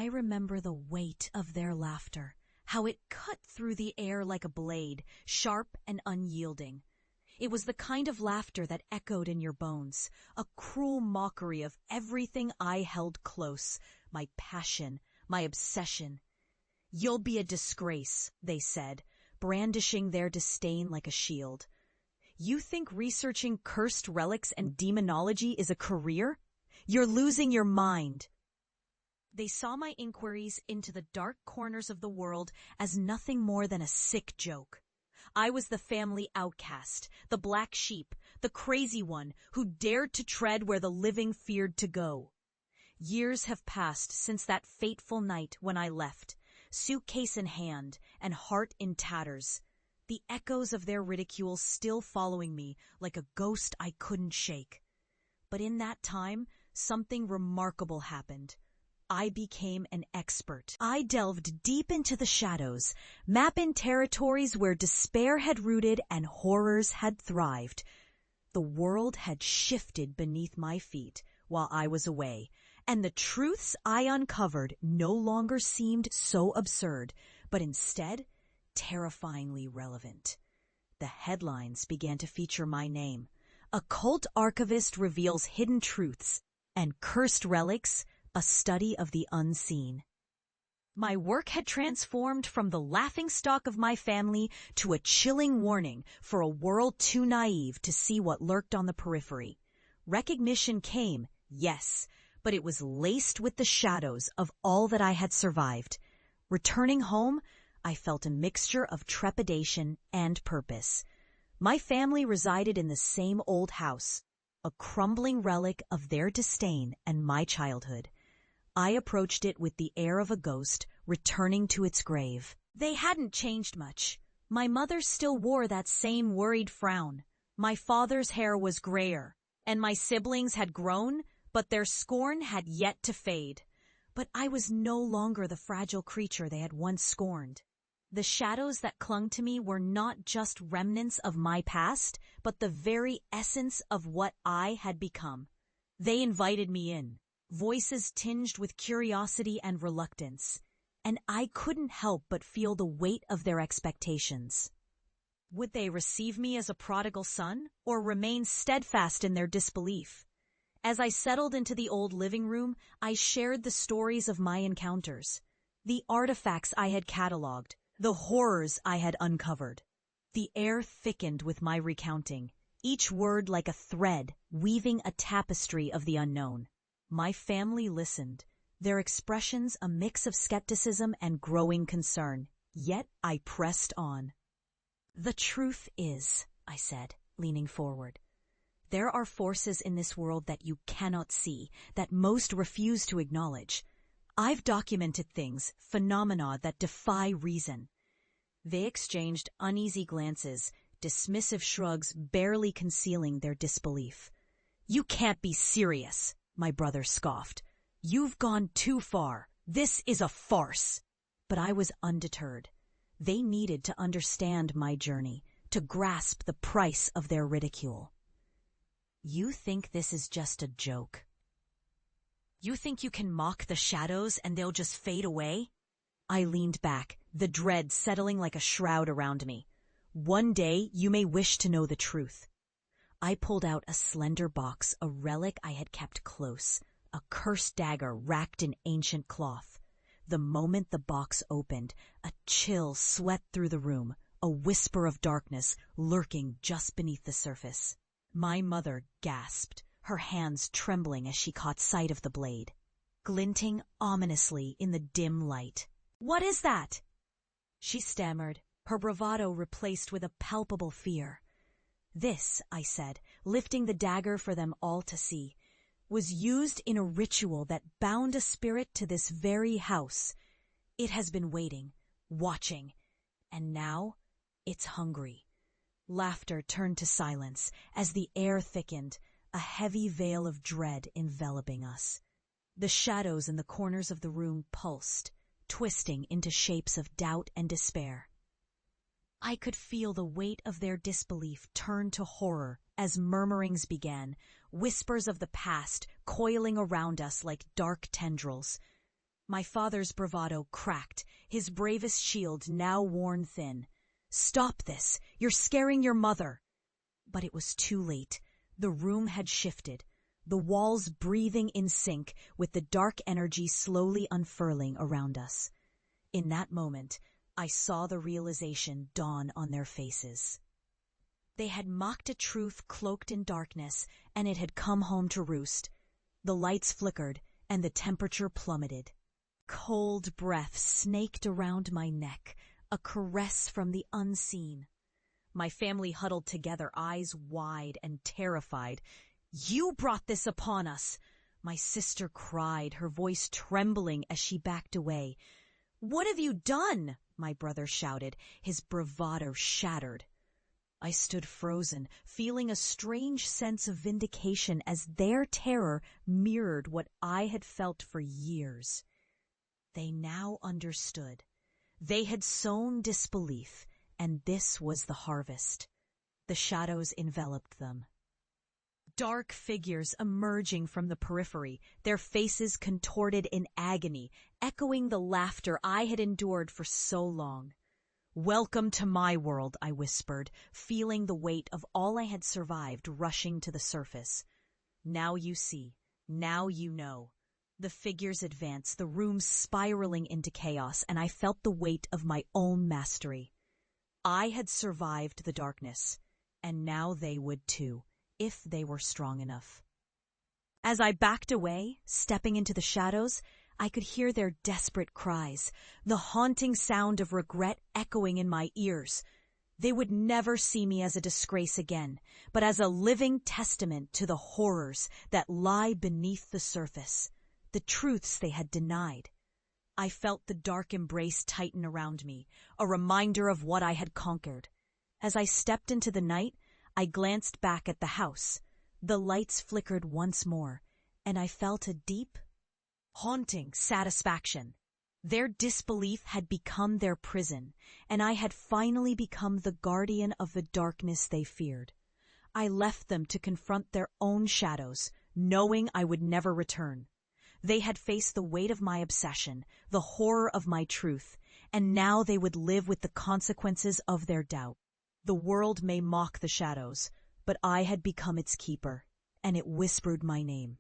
I remember the weight of their laughter, how it cut through the air like a blade, sharp and unyielding. It was the kind of laughter that echoed in your bones, a cruel mockery of everything I held close, my passion, my obsession. "You'll be a disgrace," they said, brandishing their disdain like a shield. "You think researching cursed relics and demonology is a career? You're losing your mind." They saw my inquiries into the dark corners of the world as nothing more than a sick joke. I was the family outcast, the black sheep, the crazy one who dared to tread where the living feared to go. Years have passed since that fateful night when I left, suitcase in hand and heart in tatters, the echoes of their ridicule still following me like a ghost I couldn't shake. But in that time, something remarkable happened. I became an expert. I delved deep into the shadows, mapping territories where despair had rooted and horrors had thrived. The world had shifted beneath my feet while I was away, and the truths I uncovered no longer seemed so absurd, but instead terrifyingly relevant. The headlines began to feature my name. "Occult archivist reveals hidden truths," and "Cursed relics, a study of the unseen." My work had transformed from the laughingstock of my family to a chilling warning for a world too naive to see what lurked on the periphery. Recognition came, yes, but it was laced with the shadows of all that I had survived. Returning home, I felt a mixture of trepidation and purpose. My family resided in the same old house, a crumbling relic of their disdain and my childhood. I approached it with the air of a ghost returning to its grave. They hadn't changed much. My mother still wore that same worried frown. My father's hair was grayer, and my siblings had grown, but their scorn had yet to fade. But I was no longer the fragile creature they had once scorned. The shadows that clung to me were not just remnants of my past, but the very essence of what I had become. They invited me in, voices tinged with curiosity and reluctance, and I couldn't help but feel the weight of their expectations. Would they receive me as a prodigal son, or remain steadfast in their disbelief? As I settled into the old living room, I shared the stories of my encounters, the artifacts I had cataloged, the horrors I had uncovered. The air thickened with my recounting, each word like a thread weaving a tapestry of the unknown. My family listened, their expressions a mix of skepticism and growing concern, yet I pressed on. "The truth is," I said, leaning forward, "there are forces in this world that you cannot see, that most refuse to acknowledge. I've documented things, phenomena that defy reason." They exchanged uneasy glances, dismissive shrugs barely concealing their disbelief. "You can't be serious," my brother scoffed. "You've gone too far. This is a farce." But I was undeterred. They needed to understand my journey, to grasp the price of their ridicule. "You think this is just a joke? You think you can mock the shadows and they'll just fade away?" I leaned back, the dread settling like a shroud around me. "One day you may wish to know the truth." I pulled out a slender box, a relic I had kept close, a cursed dagger wrapped in ancient cloth. The moment the box opened, a chill swept through the room, a whisper of darkness lurking just beneath the surface. My mother gasped, her hands trembling as she caught sight of the blade, glinting ominously in the dim light. "What is that?" she stammered, her bravado replaced with a palpable fear. "This," I said, lifting the dagger for them all to see, "was used in a ritual that bound a spirit to this very house. It has been waiting, watching, and now it's hungry." Laughter turned to silence as the air thickened, a heavy veil of dread enveloping us. The shadows in the corners of the room pulsed, twisting into shapes of doubt and despair. I could feel the weight of their disbelief turn to horror as murmurings began, whispers of the past coiling around us like dark tendrils. My father's bravado cracked, his bravest shield now worn thin. "Stop this! You're scaring your mother!" But it was too late. The room had shifted, the walls breathing in sync with the dark energy slowly unfurling around us. In that moment, I saw the realization dawn on their faces. They had mocked a truth cloaked in darkness, and it had come home to roost. The lights flickered, and the temperature plummeted. Cold breath snaked around my neck, a caress from the unseen. My family huddled together, eyes wide and terrified. "You brought this upon us!" My sister cried, her voice trembling as she backed away. "What have you done?" my brother shouted, his bravado shattered. I stood frozen, feeling a strange sense of vindication as their terror mirrored what I had felt for years. They now understood. They had sown disbelief, and this was the harvest. The shadows enveloped them. Dark figures emerging from the periphery, their faces contorted in agony, echoing the laughter I had endured for so long. "Welcome to my world," I whispered, feeling the weight of all I had survived rushing to the surface. "Now you see, now you know." The figures advanced, the room spiraling into chaos, and I felt the weight of my own mastery. I had survived the darkness, and now they would too, if they were strong enough. As I backed away, stepping into the shadows, I could hear their desperate cries, the haunting sound of regret echoing in my ears. They would never see me as a disgrace again, but as a living testament to the horrors that lie beneath the surface, the truths they had denied. I felt the dark embrace tighten around me, a reminder of what I had conquered. As I stepped into the night, I glanced back at the house. The lights flickered once more, and I felt a deep, haunting satisfaction. Their disbelief had become their prison, and I had finally become the guardian of the darkness they feared. I left them to confront their own shadows, knowing I would never return. They had faced the weight of my obsession, the horror of my truth, and now they would live with the consequences of their doubt. The world may mock the shadows, but I had become its keeper, and it whispered my name.